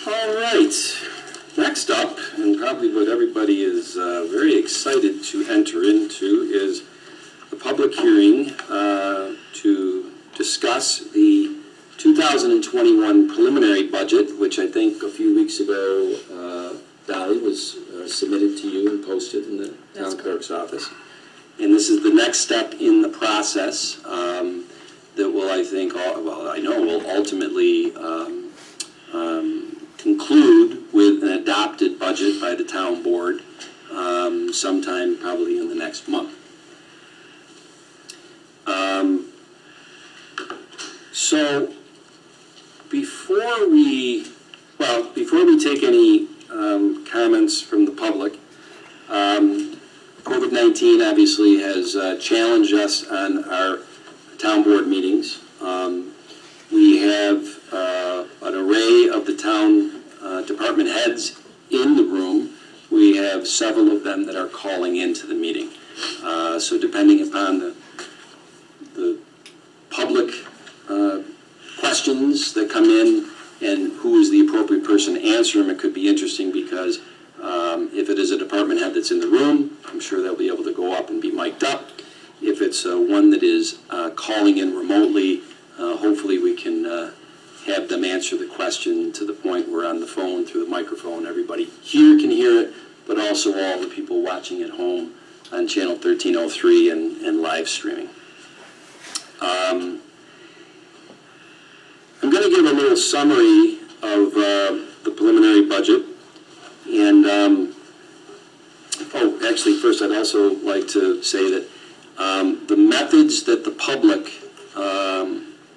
All right. Next up, and probably what everybody is very excited to enter into, is the public hearing to discuss the 2021 preliminary budget, which I think a few weeks ago, Dolly, was submitted to you and posted in the town clerk's office. And this is the next step in the process that will, I think, I know will ultimately conclude with an adopted budget by the town board sometime probably in the next month. So before we take any comments from the public, COVID-19 obviously has challenged us on our town board meetings. We have an array of the town department heads in the room. We have several of them that are calling into the meeting. So depending upon the public questions that come in and who is the appropriate person to answer them, it could be interesting because if it is a department head that's in the room, I'm sure they'll be able to go up and be mic'd up. If it's one that is calling in remotely, hopefully we can have them answer the question to the point where on the phone, through the microphone, everybody here can hear it, but also all the people watching at home on channel 1303 and live streaming. I'm going to give a little summary of the preliminary budget. And, actually, first I'd also like to say that the methods that the public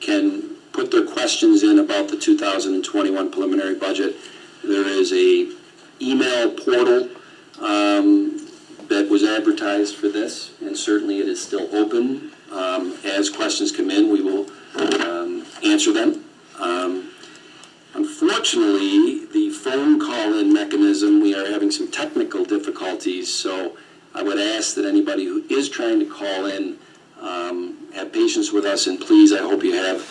can put their questions in about the 2021 preliminary budget, there is a email portal that was advertised for this, and certainly it is still open. As questions come in, we will answer them. Unfortunately, the phone call-in mechanism, we are having some technical difficulties, so I would ask that anybody who is trying to call in have patience with us, and please, I hope you have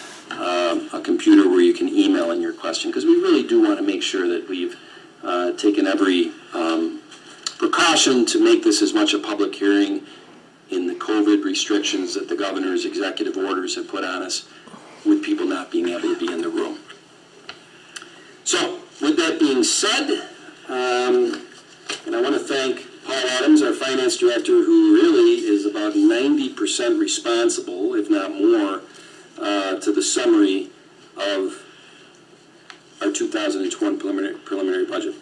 a computer where you can email in your question, because we really do want to make sure that we've taken every precaution to make this as much a public hearing in the COVID restrictions that the governor's executive orders have put on us, with people not being able to be in the room. So, with that being said, and I want to thank Paul Adams, our finance director, who really is about 90% responsible, if not more, to the summary of our 2020 preliminary budget.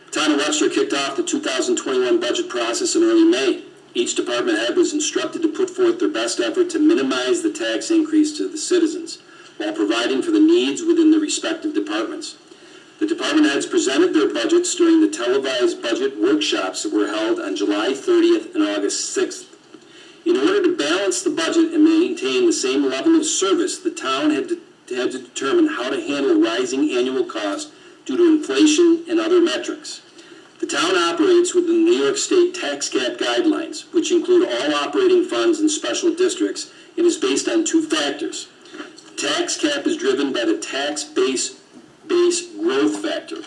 The town of Webster kicked off the 2021 budget process in early May. Each department head was instructed to put forth their best effort to minimize the tax increase to the citizens, while providing for the needs within the respective departments. The department heads presented their budgets during the televised budget workshops that were held on July 30th and August 6th. In order to balance the budget and maintain the same level of service, the town had to determine how to handle rising annual costs due to inflation and other metrics. The town operates within the New York State tax cap guidelines, which include all operating funds and special districts, and is based on two factors. The tax cap is driven by the tax base growth factor,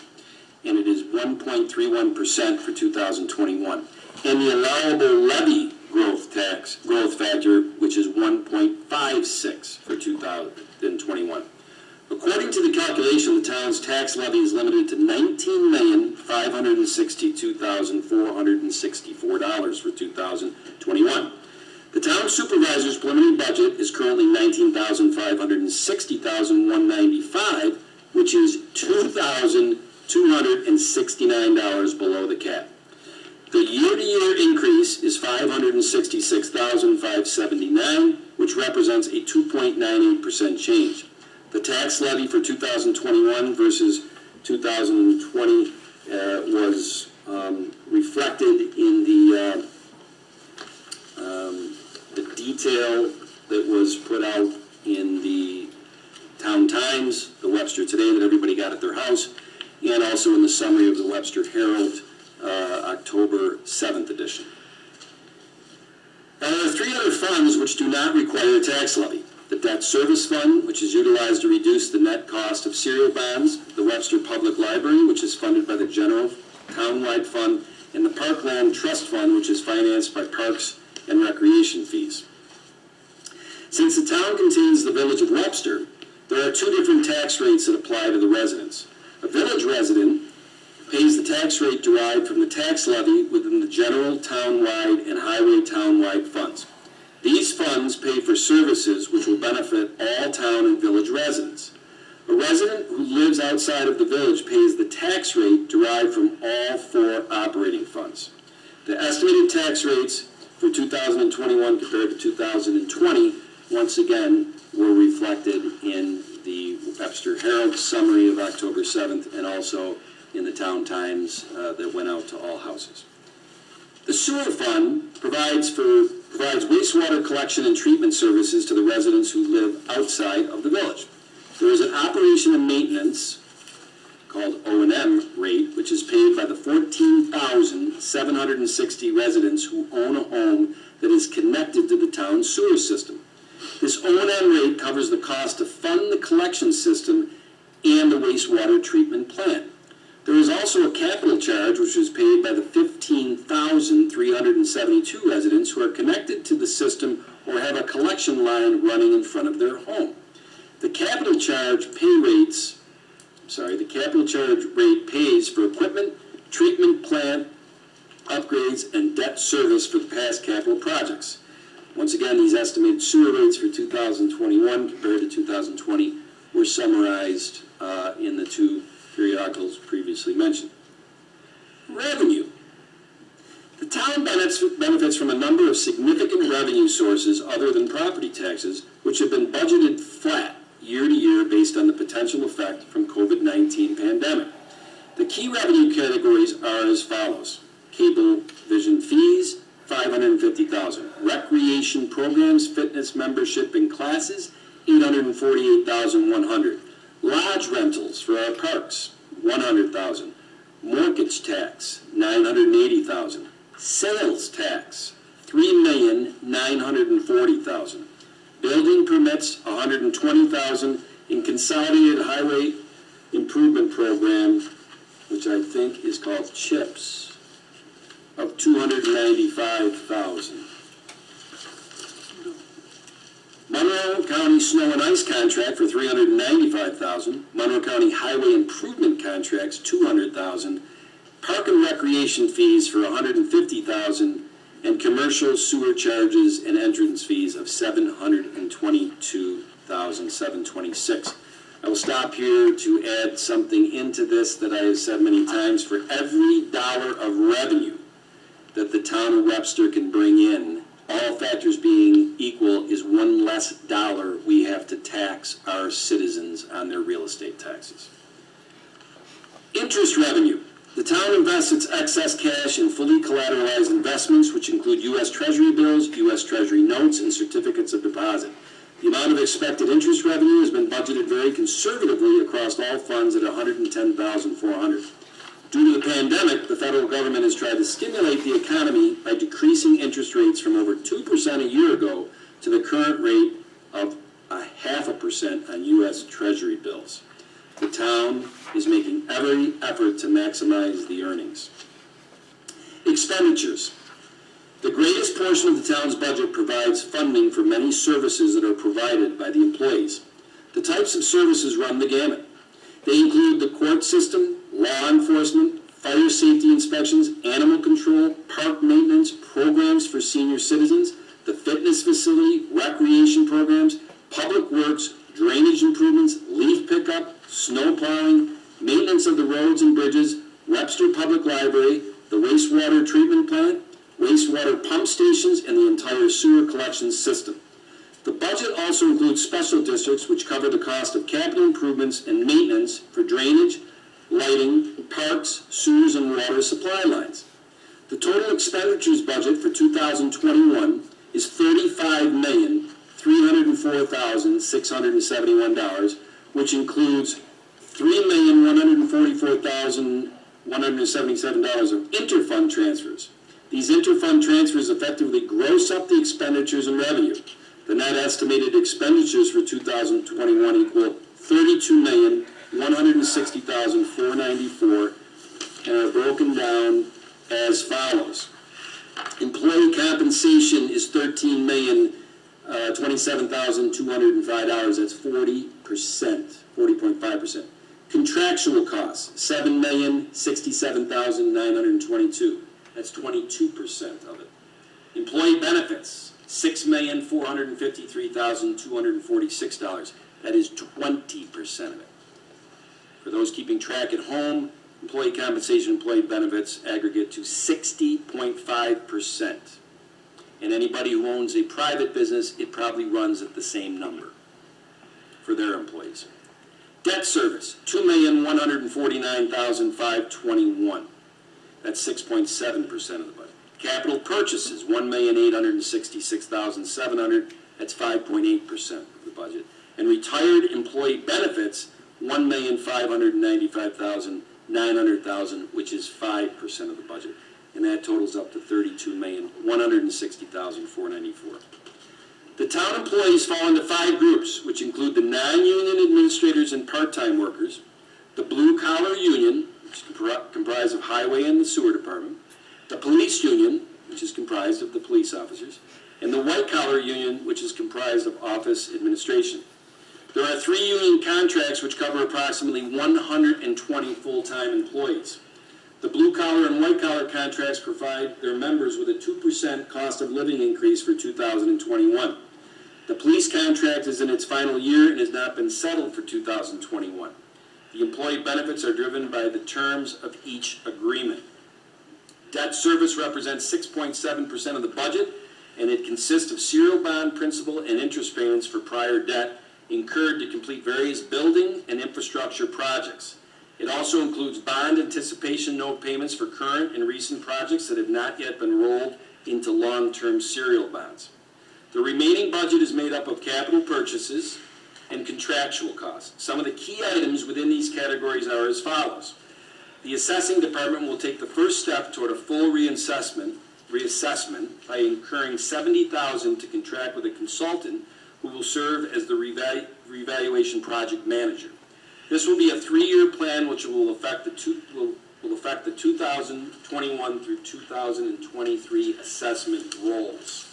and it is 1.31% for 2021, and the allowable levy growth factor, which is 1.56 for 2021. According to the calculation, the town's tax levy is limited to $19,562,464 for 2021. The town supervisor's preliminary budget is currently $19,560,195, which is $2,269 below the cap. The year-to-year increase is $566,579, which represents a 2.98% change. The tax levy for 2021 versus 2020 was reflected in the detail that was put out in the Town Times, the Webster Today that everybody got at their house, and also in the summary of the Webster Herald, October 7th edition. Now, there are three other funds which do not require a tax levy. the debt service fund, which is utilized to reduce the net cost of serial bonds, the Webster Public Library, which is funded by the general townwide fund, and the Parkland Trust Fund, which is financed by parks and recreation fees. Since the town contains the village of Webster, there are two different tax rates that apply to the residents. A village resident pays the tax rate derived from the tax levy within the general townwide and highway townwide funds. These funds pay for services which will benefit all town and village residents. A resident who lives outside of the village pays the tax rate derived from all four operating funds. The estimated tax rates for 2021 compared to 2020, once again, were reflected in the Webster Herald summary of October 7th and also in the Town Times that went out to all houses. The sewer fund provides wastewater collection and treatment services to the residents who live outside of the village. There is an operation and maintenance called O&M rate, which is paid by the 14,760 residents who own a home that is connected to the town's sewer system. This O&M rate covers the cost to fund the collection system and the wastewater treatment plant. There is also a capital charge which is paid by the 15,372 residents who are connected to the system or have a collection line running in front of their home. The capital charge rate pays for equipment, treatment plant upgrades, and debt service for the past capital projects. Once again, these estimated sewer rates for 2021 compared to 2020 were summarized in the two periodicals previously mentioned. Revenue. The town benefits from a number of significant revenue sources other than property taxes, which have been budgeted flat year to year based on the potential effect from COVID-19 pandemic. The key revenue categories are as follows. Cable vision fees, $550,000. Recreation programs, fitness membership and classes, $848,100. Lodge rentals for our parks, $100,000. Mortgage tax, $980,000. Sales tax, $3,940,000. Building permits, $120,000. In consolidated highway improvement program, which I think is called CHIPS, of $295,000. Monroe County Snow and Ice contract for $395,000. Monroe County Highway Improvement contracts, $200,000. Park and recreation fees for $150,000, and commercial sewer charges and entrance fees of $722,726. I will stop here to add something into this that I have said many times. For every dollar of revenue that the town of Webster can bring in, all factors being equal, is one less dollar we have to tax our citizens on their real estate taxes. Interest revenue. The town invests its excess cash in fully collateralized investments, which include U.S. Treasury bills, U.S. Treasury notes, and certificates of deposit. The amount of expected interest revenue has been budgeted very conservatively across all funds at $110,400. Due to the pandemic, the federal government has tried to stimulate the economy by decreasing interest rates from over 2% a year ago to the current rate of 0.5% on U.S. Treasury bills. The town is making every effort to maximize the earnings. Expenditures. The greatest portion of the town's budget provides funding for many services that are provided by the employees. The types of services run the gamut. They include the court system, law enforcement, fire safety inspections, animal control, park maintenance, programs for senior citizens, the fitness facility, recreation programs, public works, drainage improvements, leaf pickup, snow plowing, maintenance of the roads and bridges, Webster Public Library, the wastewater treatment plant, wastewater pump stations, and the entire sewer collection system. The budget also includes special districts which cover the cost of capital improvements and maintenance for drainage, lighting, parks, sewers, and water supply lines. The total expenditures budget for 2021 is $35,304,671, which includes $3,144,177 of interfund transfers. These interfund transfers effectively gross up the expenditures and revenue. The net estimated expenditures for 2021 equal $32,160,494 and are broken down as follows. Employee compensation is $13,027,205. That's 40%, 40.5%. Contractual costs, $7,067,922. That's 22% of it. Employee benefits, $6,453,246. That is 20% of it. For those keeping track at home, employee compensation, employee benefits aggregate to 60.5%. And anybody who owns a private business, it probably runs at the same number for their employees. Debt service, $2,149,521. That's 6.7% of the budget. Capital purchases, $1,866,700. That's 5.8% of the budget. And retired employee benefits, $1,595,900, which is 5% of the budget. And that totals up to $32,160,494. The town employees fall into 5 groups, which include the non-union administrators and part-time workers, the blue-collar union, which is comprised of highway and the sewer department, the police union, which is comprised of the police officers, and the white-collar union, which is comprised of office administration. There are 3 union contracts which cover approximately 120 full-time employees. The blue-collar and white-collar contracts provide their members with a 2% cost of living increase for 2021. The police contract is in its final year and has not been settled for 2021. The employee benefits are driven by the terms of each agreement. Debt service represents 6.7% of the budget, and it consists of serial bond principal and interest payments for prior debt incurred to complete various building and infrastructure projects. It also includes bond anticipation note payments for current and recent projects that have not yet been rolled into long-term serial bonds. The remaining budget is made up of capital purchases and contractual costs. Some of the key items within these categories are as follows. The assessing department will take the first step toward a full reassessment by incurring $70,000 to contract with a consultant who will serve as the revaluation project manager. This will be a 3-year plan which will affect the 2021 through 2023 assessment rolls.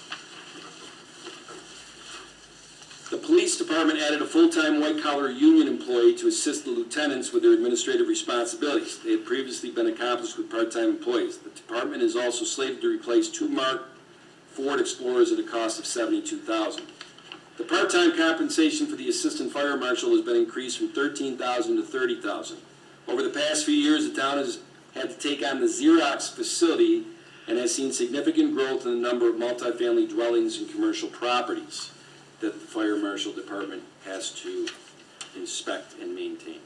The police department added a full-time white-collar union employee to assist the lieutenants with their administrative responsibilities. They had previously been accomplished with part-time employees. The department is also slated to replace 2 marked Ford Explorers at a cost of $72,000. The part-time compensation for the assistant fire marshal has been increased from $13,000 to $30,000. Over the past few years, the town has had to take on the Xerox facility and has seen significant growth in the number of multifamily dwellings and commercial properties that the fire marshal department has to inspect and maintain.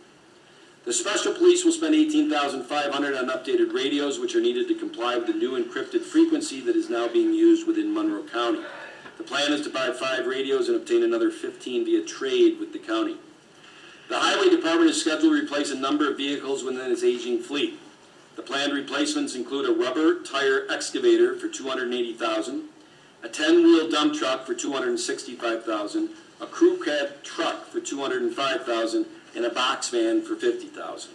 The special police will spend $18,500 on updated radios, which are needed to comply with the new encrypted frequency that is now being used within Monroe County. The plan is to buy 5 radios and obtain another 15 via trade with the county. The highway department is scheduled to replace a number of vehicles within its aging fleet. The planned replacements include a rubber tire excavator for $280,000, a 10-wheel dump truck for $265,000, a crew cab truck for $205,000, and a box van for $50,000.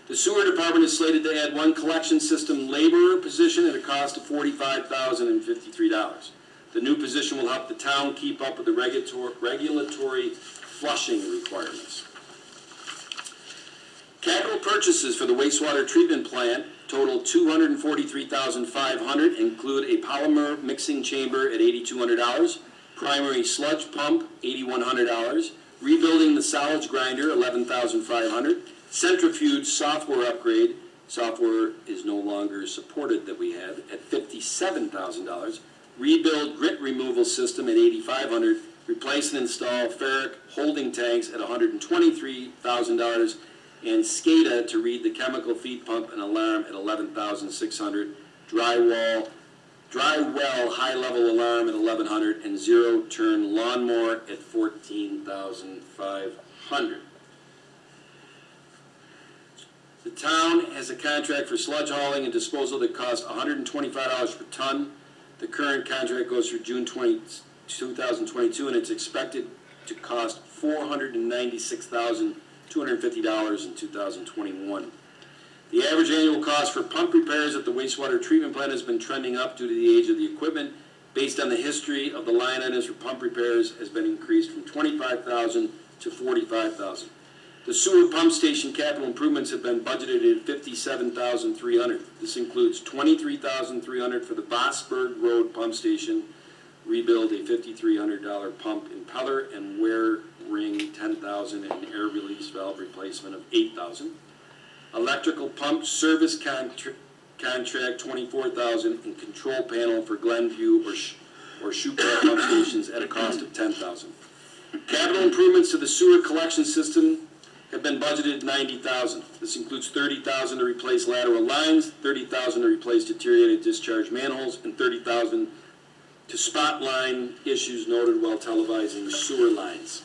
The sewer department is slated to add 1 collection system laborer position at a cost of $45,053. The new position will help the town keep up with the regulatory flushing requirements. Capital purchases for the wastewater treatment plant total $243,500, include a polymer mixing chamber at $8,200, primary sludge pump $8,100, rebuilding the solids grinder $11,500, centrifuge software upgrade, software is no longer supported that we had, at $57,000, rebuild grit removal system at $8,500, replace and install ferric holding tanks at $123,000, and SCADA to read the chemical feed pump and alarm at $11,600, dry well high-level alarm at $1,100, and zero-turn lawnmower at $14,500. The town has a contract for sludge hauling and disposal that costs $125 per ton. The current contract goes through June 30, 2022, and it's expected to cost $496,250 in 2021. The average annual cost for pump repairs at the wastewater treatment plant has been trending up due to the age of the equipment. Based on the history of the line items for pump repairs, has been increased from $25,000 to $45,000. The sewer pump station capital improvements have been budgeted at $57,300. This includes $23,300 for the Vosburg Road pump station, rebuild a $5,300 pump impeller and wear ring $10,000, and air release valve replacement of $8,000. Electrical pump service contract $24,000, and control panel for Glenview or Schucraft pump stations at a cost of $10,000. Capital improvements to the sewer collection system have been budgeted $90,000. This includes $30,000 to replace lateral lines, $30,000 to replace deteriorated discharge manholes, and $30,000 to spot line issues noted while televising sewer lines.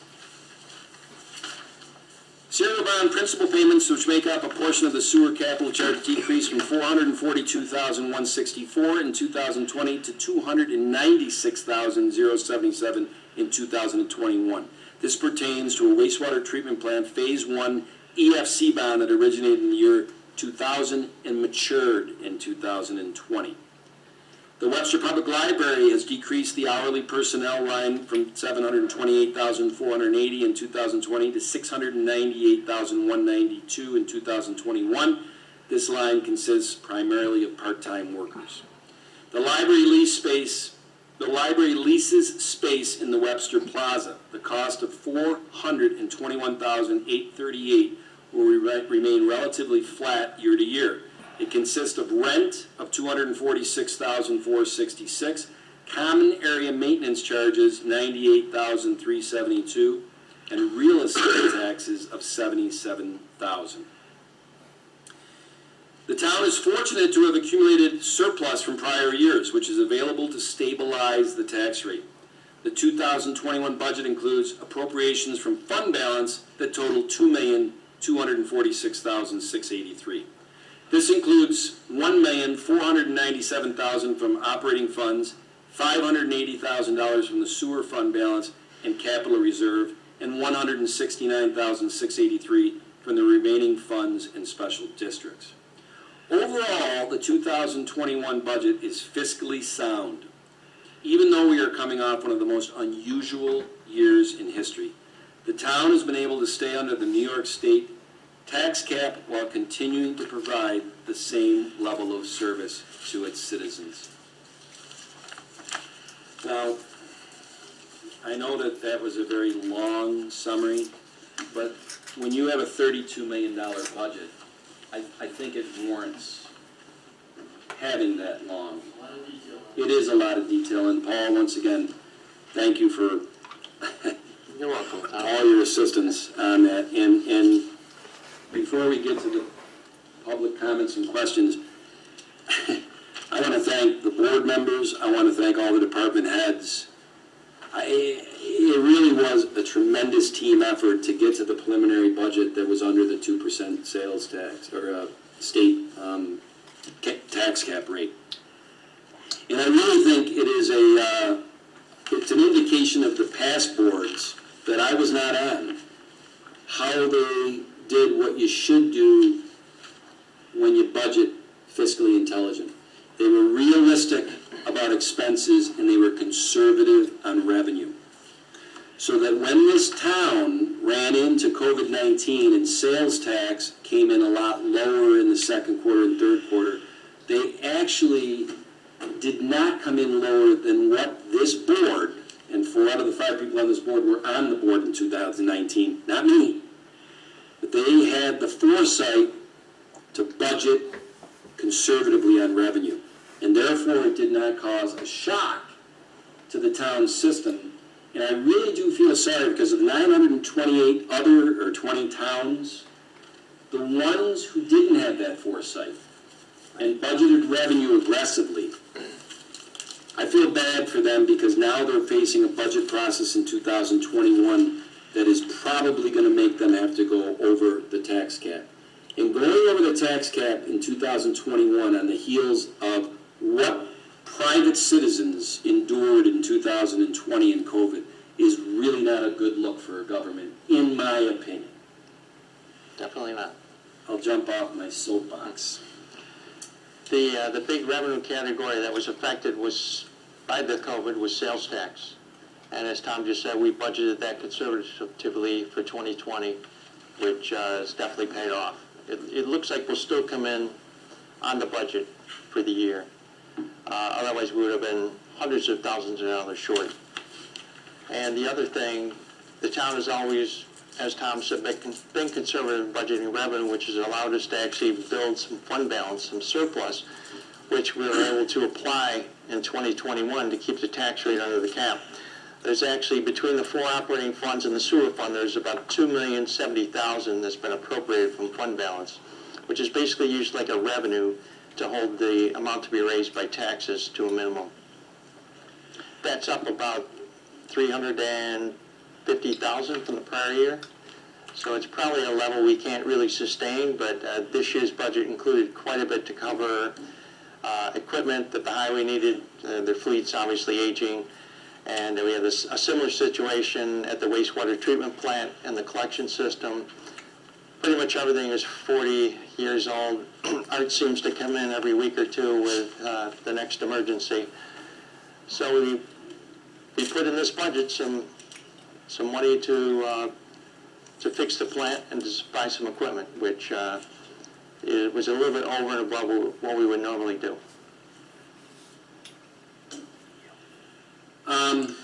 Serial bond principal payments, which make up a portion of the sewer capital charge, decreased from $442,164 in 2020 to $296,077 in 2021. This pertains to a wastewater treatment plant Phase 1 EFC bond that originated in the year 2000 and matured in 2020. The Webster Public Library has decreased the hourly personnel line from $728,480 in 2020 to $698,192 in 2021. This line consists primarily of part-time workers. The library leases space in the Webster Plaza. The cost of $421,838 will remain relatively flat year to year. It consists of rent of $246,466, common area maintenance charges $98,372, and real estate taxes of $77,000. The town is fortunate to have accumulated surplus from prior years, which is available to stabilize the tax rate. The 2021 budget includes appropriations from fund balance that total $2,246,683. This includes $1,497,000 from operating funds, $580,000 from the sewer fund balance and capital reserve, and $169,683 from the remaining funds and special districts. Overall, the 2021 budget is fiscally sound, even though we are coming off one of the most unusual years in history. The town has been able to stay under the New York State tax cap while continuing to provide the same level of service to its citizens. Now, I know that was a very long summary, but when you have a $32 million budget, I think it warrants having that long. It is a lot of detail, and Paul, once again, thank you for You're welcome. all your assistance on that. And before we get to the public comments and questions, I want to thank the board members. I want to thank all the department heads. It really was a tremendous team effort to get to the preliminary budget that was under the 2% sales tax or state tax cap rate. And I really think it is it's an indication of the past boards that I was not on, how they did what you should do when you budget fiscally intelligent. They were realistic about expenses and they were conservative on revenue. So that when this town ran into COVID-19 and sales tax came in a lot lower in the second quarter and third quarter, they actually did not come in lower than what this board, and 4 out of the 5 people on this board were on the board in 2019, not me, but they had the foresight to budget conservatively on revenue. And therefore it did not cause a shock to the town system. And I really do feel sorry because of 928 other or 20 towns, the ones who didn't have that foresight and budgeted revenue aggressively, I feel bad for them because now they're facing a budget process in 2021 that is probably going to make them have to go over the tax cap. And going over the tax cap in 2021 on the heels of what private citizens endured in 2020 in COVID is really not a good look for a government, in my opinion. Definitely not. I'll jump off my soapbox. The big revenue category that was affected by the COVID was sales tax. And as Tom just said, we budgeted that conservatively for 2020, which has definitely paid off. It looks like we'll still come in on the budget for the year. Otherwise, we would have been hundreds of thousands of dollars short. And the other thing, the town has always, as Tom said, been conservative in budgeting revenue, which has allowed us to actually build some fund balance, some surplus, which we were able to apply in 2021 to keep the tax rate under the cap. There's actually, between the 4 operating funds and the sewer fund, there's about $2,070,000 that's been appropriated from fund balance, which is basically used like a revenue to hold the amount to be raised by taxes to a minimum. That's up about $350,000 from the prior year. So it's probably a level we can't really sustain, but this year's budget included quite a bit to cover equipment that the highway needed. Their fleet's obviously aging. And we had a similar situation at the wastewater treatment plant and the collection system. Pretty much everything is 40 years old. Art seems to come in every week or two with the next emergency. So we put in this budget some money to fix the plant and to buy some equipment, which it was a little bit over and above what we would normally do. I'm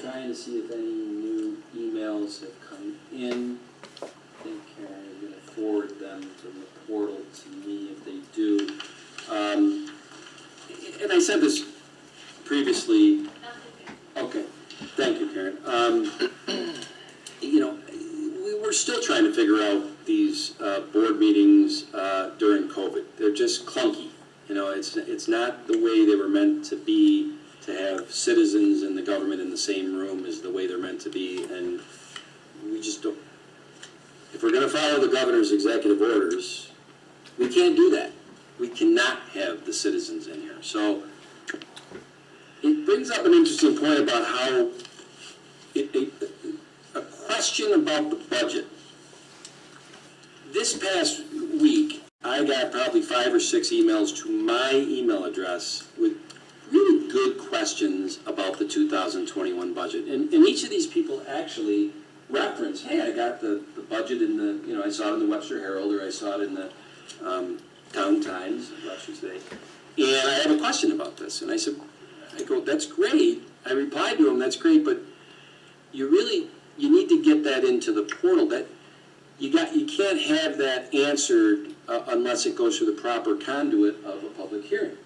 trying to see if any new emails have come in. I think Karen is going to forward them from the portal to me if they do. And I said this previously. Okay, thank you, Karen. We're still trying to figure out these board meetings during COVID. They're just clunky. It's not the way they were meant to be, to have citizens and the government in the same room is the way they're meant to be, and we just don't. If we're going to follow the governor's executive orders, we can't do that. We cannot have the citizens in here. So it brings up an interesting point about how a question about the budget. This past week, I got probably 5 or 6 emails to my email address with really good questions about the 2021 budget. And each of these people actually reference, hey, I got the budget in the, I saw it in the Webster Herald, or I saw it in the Town Times, I should say. And I have a question about this. And I go, that's great. I replied to him, that's great, but you need to get that into the portal. That you can't have that answered unless it goes through the proper conduit of a public hearing.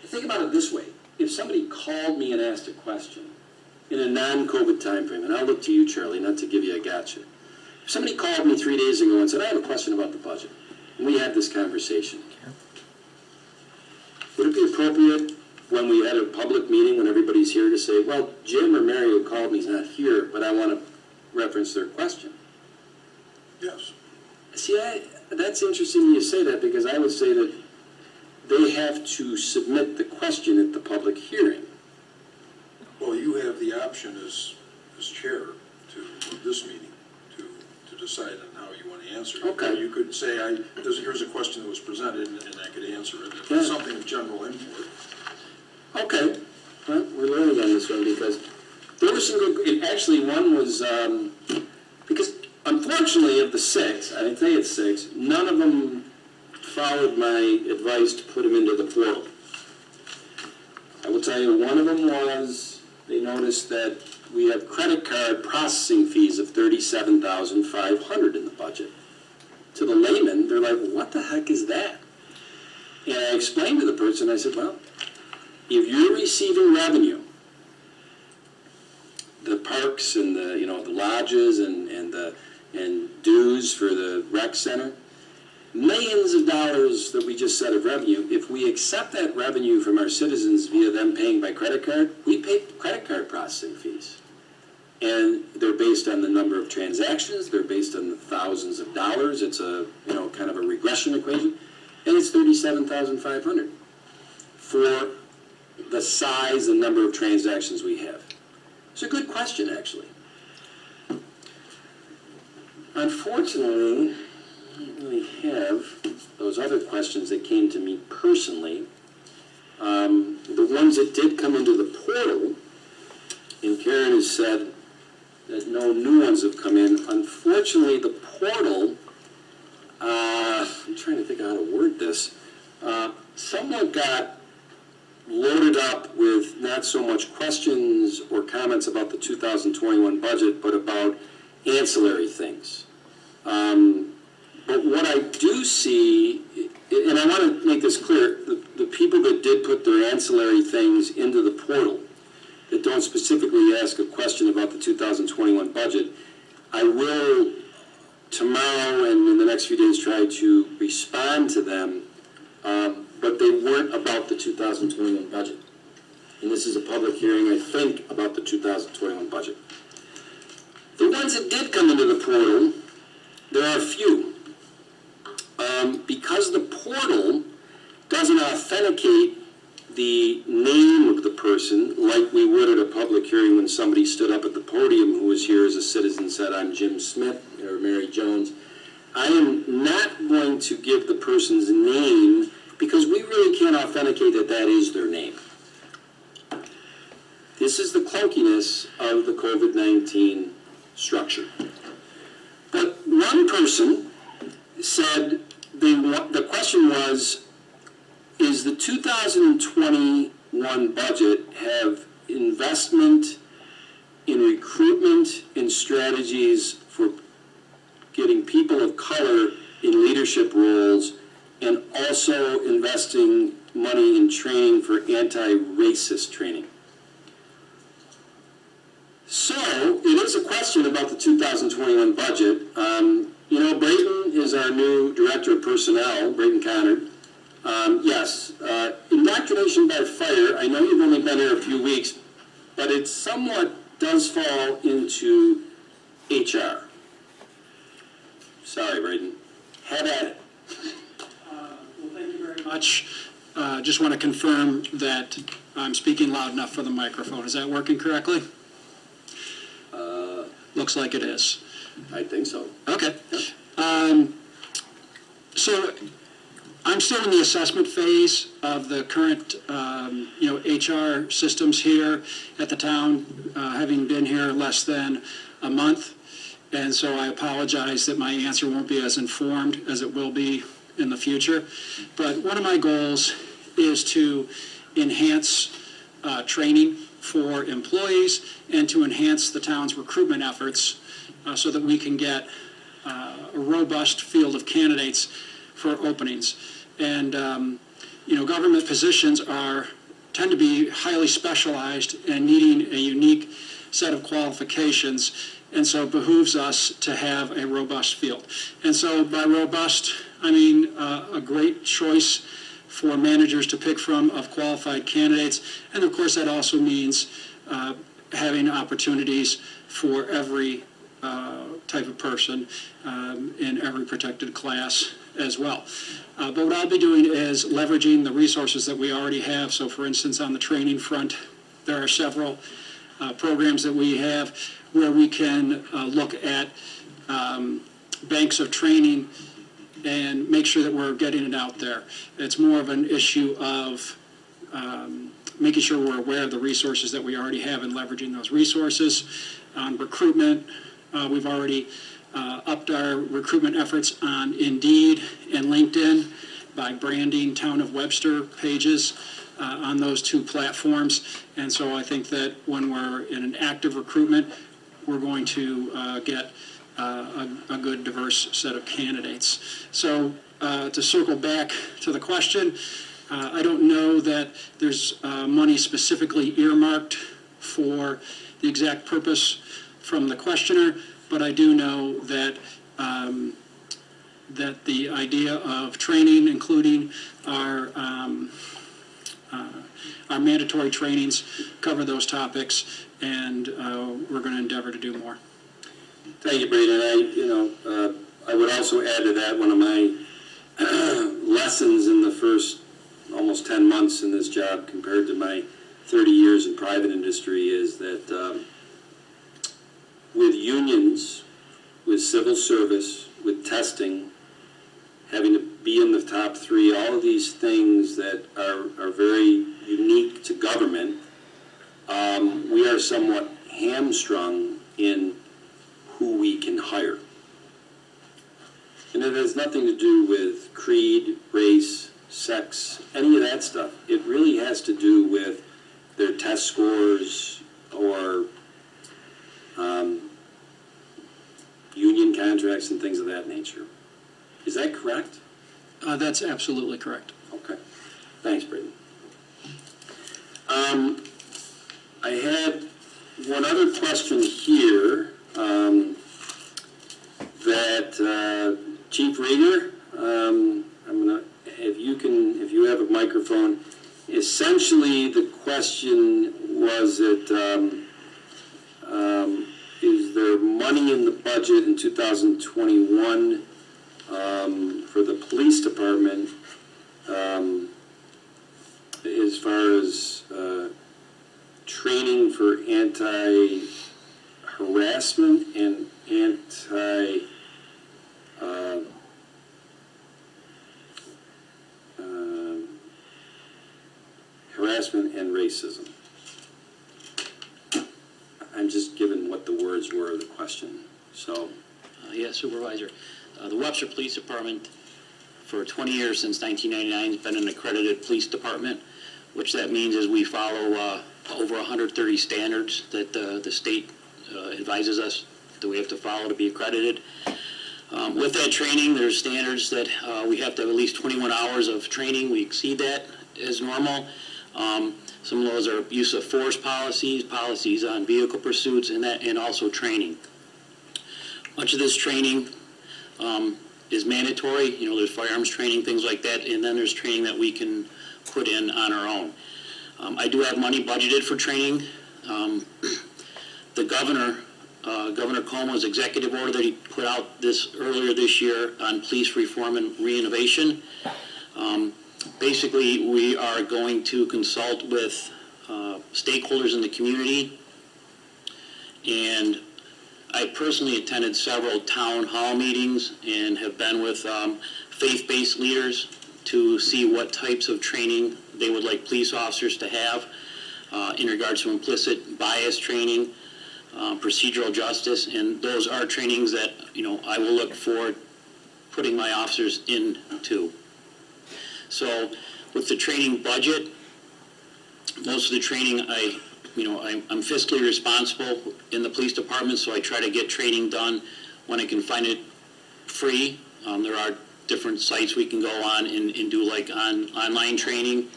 Think about it this way. If somebody called me and asked a question in a non-COVID time frame, and I'll look to you, Charlie, not to give you a gotcha. If somebody called me 3 days ago and said, I have a question about the budget, and we had this conversation, would it be appropriate when we had a public meeting, when everybody's here, to say, well, Jim or Mary who called me is not here, but I want to reference their question? Yes. See, that's interesting you say that, because I would say that they have to submit the question at the public hearing. Well, you have the option as chair of this meeting to decide on how you want to answer it. Okay. You could say, here's a question that was presented, and I could answer it. If Yeah. it's something of general import. Okay. Well, we're learning on this one, because there was some good, actually one was, because unfortunately of the 6, I didn't say it's 6, none of them followed my advice to put them into the portal. I will tell you, one of them was, they noticed that we have credit card processing fees of $37,500 in the budget. To the layman, they're like, what the heck is that? And I explained to the person, I said, well, if you're receiving revenue, the parks and the lodges and dues for the rec center, millions of dollars that we just said of revenue, if we accept that revenue from our citizens via them paying by credit card, we pay credit card processing fees. And they're based on the number of transactions, they're based on the thousands of dollars. It's a, kind of a regression equation. and it's $37,500 for the size and number of transactions we have. It's a good question, actually. Unfortunately, I don't really have those other questions that came to me personally. The ones that did come into the portal, and Karen has said that no new ones have come in. Unfortunately, the portal, I'm trying to think of how to word this, somewhat got loaded up with not so much questions or comments about the 2021 budget, but about ancillary things. But what I do see, and I want to make this clear, the people that did put their ancillary things into the portal that don't specifically ask a question about the 2021 budget, I will tomorrow and in the next few days try to respond to them, but they weren't about the 2021 budget. And this is a public hearing, I think, about the 2021 budget. The ones that did come into the portal, there are a few. Because the portal doesn't authenticate the name of the person like we would at a public hearing when somebody stood up at the podium who was here as a citizen and said, "I'm Jim Smith," or Mary Jones. I am not going to give the person's name because we really can't authenticate that that is their name. This is the clunkiness of the COVID-19 structure. But one person said, the question was, is the 2021 budget have investment in recruitment and strategies for getting people of color in leadership roles and also investing money in training for anti-racist training? So, it is a question about the 2021 budget. Brayton is our new Director of Personnel, Brayton Connard. Yes, indoctrination by fire, I know you've only been here a few weeks, but it somewhat does fall into HR. Sorry, Brayton. Have at it. Well, thank you very much. Just want to confirm that I'm speaking loud enough for the microphone. Is that working correctly? Looks like it is. I think so. Okay. So I'm still in the assessment phase of the current, HR systems here at the town, having been here less than a month. And so I apologize that my answer won't be as informed as it will be in the future. But one of my goals is to enhance training for employees and to enhance the town's recruitment efforts so that we can get a robust field of candidates for openings. And, government positions tend to be highly specialized and needing a unique set of qualifications, and so it behooves us to have a robust field. And so by robust, I mean a great choice for managers to pick from of qualified candidates, and of course that also means having opportunities for every type of person in every protected class as well. But what I'll be doing is leveraging the resources that we already have. So for instance, on the training front, there are several programs that we have where we can look at banks of training and make sure that we're getting it out there. It's more of an issue of making sure we're aware of the resources that we already have and leveraging those resources. On recruitment, we've already upped our recruitment efforts on Indeed and LinkedIn by branding Town of Webster pages on those two platforms. And so I think that when we're in an active recruitment, we're going to get a good diverse set of candidates. So to circle back to the question, I don't know that there's money specifically earmarked for the exact purpose from the questioner, but I do know that that the idea of training, including our mandatory trainings, cover those topics, and we're going to endeavor to do more. Thank you, Brayden. I would also add to that one of my lessons in the first almost 10 months in this job compared to my 30 years in private industry is that with unions, with civil service, with testing, having to be in the top 3, all of these things that are very unique to government, we are somewhat hamstrung in who we can hire. And it has nothing to do with creed, race, sex, any of that stuff. It really has to do with their test scores or union contracts and things of that nature. Is that correct? That's absolutely correct. Okay. Thanks, Braden. I had one other question here that Chief Rieger, I'm gonna, if you have a microphone, essentially the question was that is there money in the budget in 2021 for the police department as far as training for anti-harassment and harassment and racism? I'm just given what the words were of the question, so. Yes, Supervisor. The Webster Police Department, for 20 years since 1999, has been an accredited police department, which that means is we follow over 130 standards that the state advises us that we have to follow to be accredited. With that training, there's standards that we have to have at least 21 hours of training. We exceed that as normal. Some of those are use of force policies, policies on vehicle pursuits, and also training. Much of this training is mandatory. You know, there's firearms training, things like that, and then there's training that we can put in on our own. I do have money budgeted for training. The governor, Governor Cuomo's executive order that he put out earlier this year on police reform and reinnovation. Basically, we are going to consult with stakeholders in the community, and I personally attended several town hall meetings and have been with faith-based leaders to see what types of training they would like police officers to have in regards to implicit bias training, procedural justice, and those are trainings that, you know, I will look for putting my officers into. So with the training budget, most of the training I'm fiscally responsible in the police department, so I try to get training done when I can find it free. There are different sites we can go on and do like online training.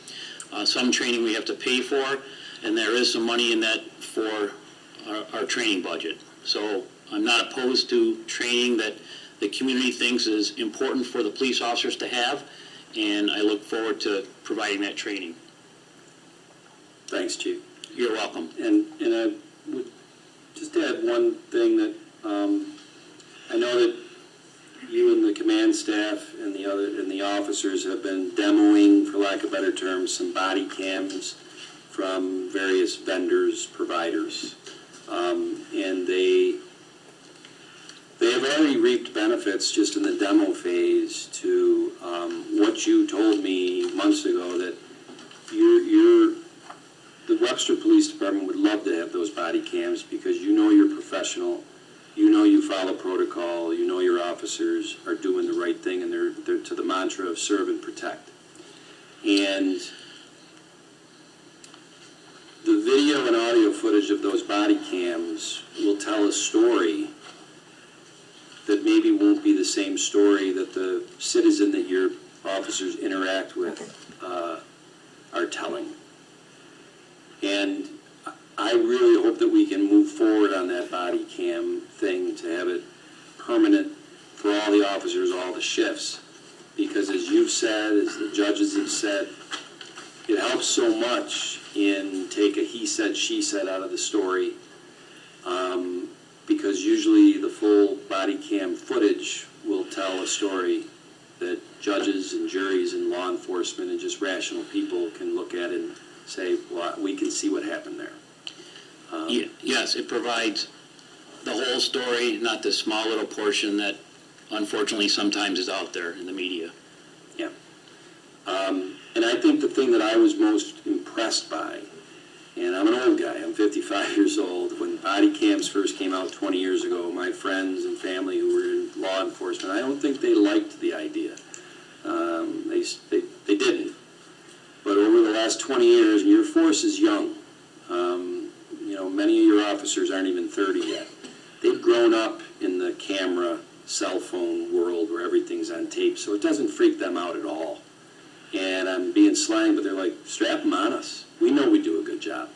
Some training we have to pay for, and there is some money in that for our training budget. So I'm not opposed to training that the community thinks is important for the police officers to have, and I look forward to providing that training. Thanks, Chief. You're welcome. And I would just add one thing that I know that you and the command staff and the officers have been demoing, for lack of better terms, some body cams from various vendors, providers, and they have already reaped benefits just in the demo phase to what you told me months ago, that the Webster Police Department would love to have those body cams because you know you're professional, you know you follow protocol, you know your officers are doing the right thing, and they're to the mantra of serve and protect. And the video and audio footage of those body cams will tell a story that maybe won't be the same story that the citizen that your officers interact with are telling. And I really hope that we can move forward on that body cam thing to have it permanent for all the officers, all the shifts. Because as you've said, as the judges have said, it helps so much in take a he said, she said out of the story. Because usually the full body cam footage will tell a story that judges and juries and law enforcement and just rational people can look at it and say, well, we can see what happened there. Yes, it provides the whole story, not the small little portion that unfortunately sometimes is out there in the media. Yeah. And I think the thing that I was most impressed by, and I'm an old guy, I'm 55 years old, when body cams first came out 20 years ago, my friends and family who were in law enforcement, I don't think they liked the idea. They didn't. But over the last 20 years, and your force is young, many of your officers aren't even 30 yet. They've grown up in the camera, cell phone world where everything's on tape, so it doesn't freak them out at all. And I'm being slang, but they're like, strap them on us. We know we do a good job.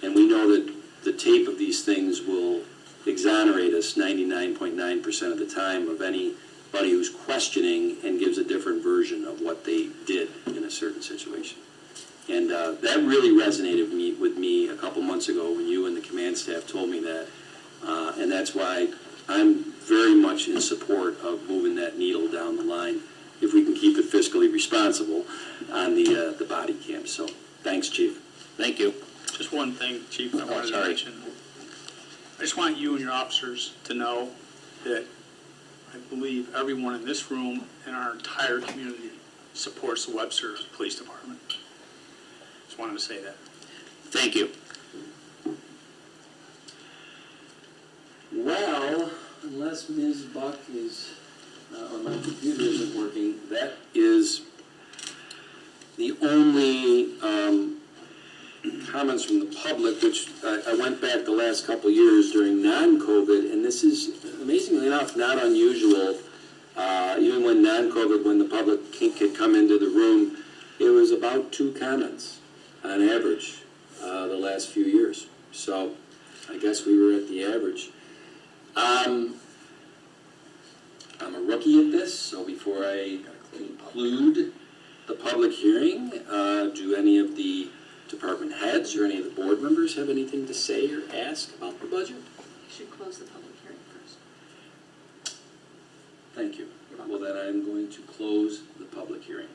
And we know that the tape of these things will exonerate us 99.9% of the time of anybody who's questioning and gives a different version of what they did in a certain situation. And that really resonated with me a couple months ago when you and the command staff told me that. And that's why I'm very much in support of moving that needle down the line, if we can keep it fiscally responsible on the body cam. So thanks, Chief. Thank you. Just one thing, Chief, I wanted to sorry. mention. I just want you and your officers to know that I believe everyone in this room and our entire community supports the Webster Police Department. Just wanted to say that. Thank you. Well, unless Ms. Buck is, or my computer isn't working, that is the only comments from the public, which I went back the last couple of years during non-COVID, and this is, amazingly enough, not unusual. Even when non-COVID, when the public could come into the room, it was about 2 comments on average the last few years. So I guess we were at the average. I'm a rookie at this, so before I conclude the public hearing, do any of the department heads or any of the board members have anything to say or ask about the budget? You should close the public hearing first. Thank you. Well, then I'm going to close the public hearing.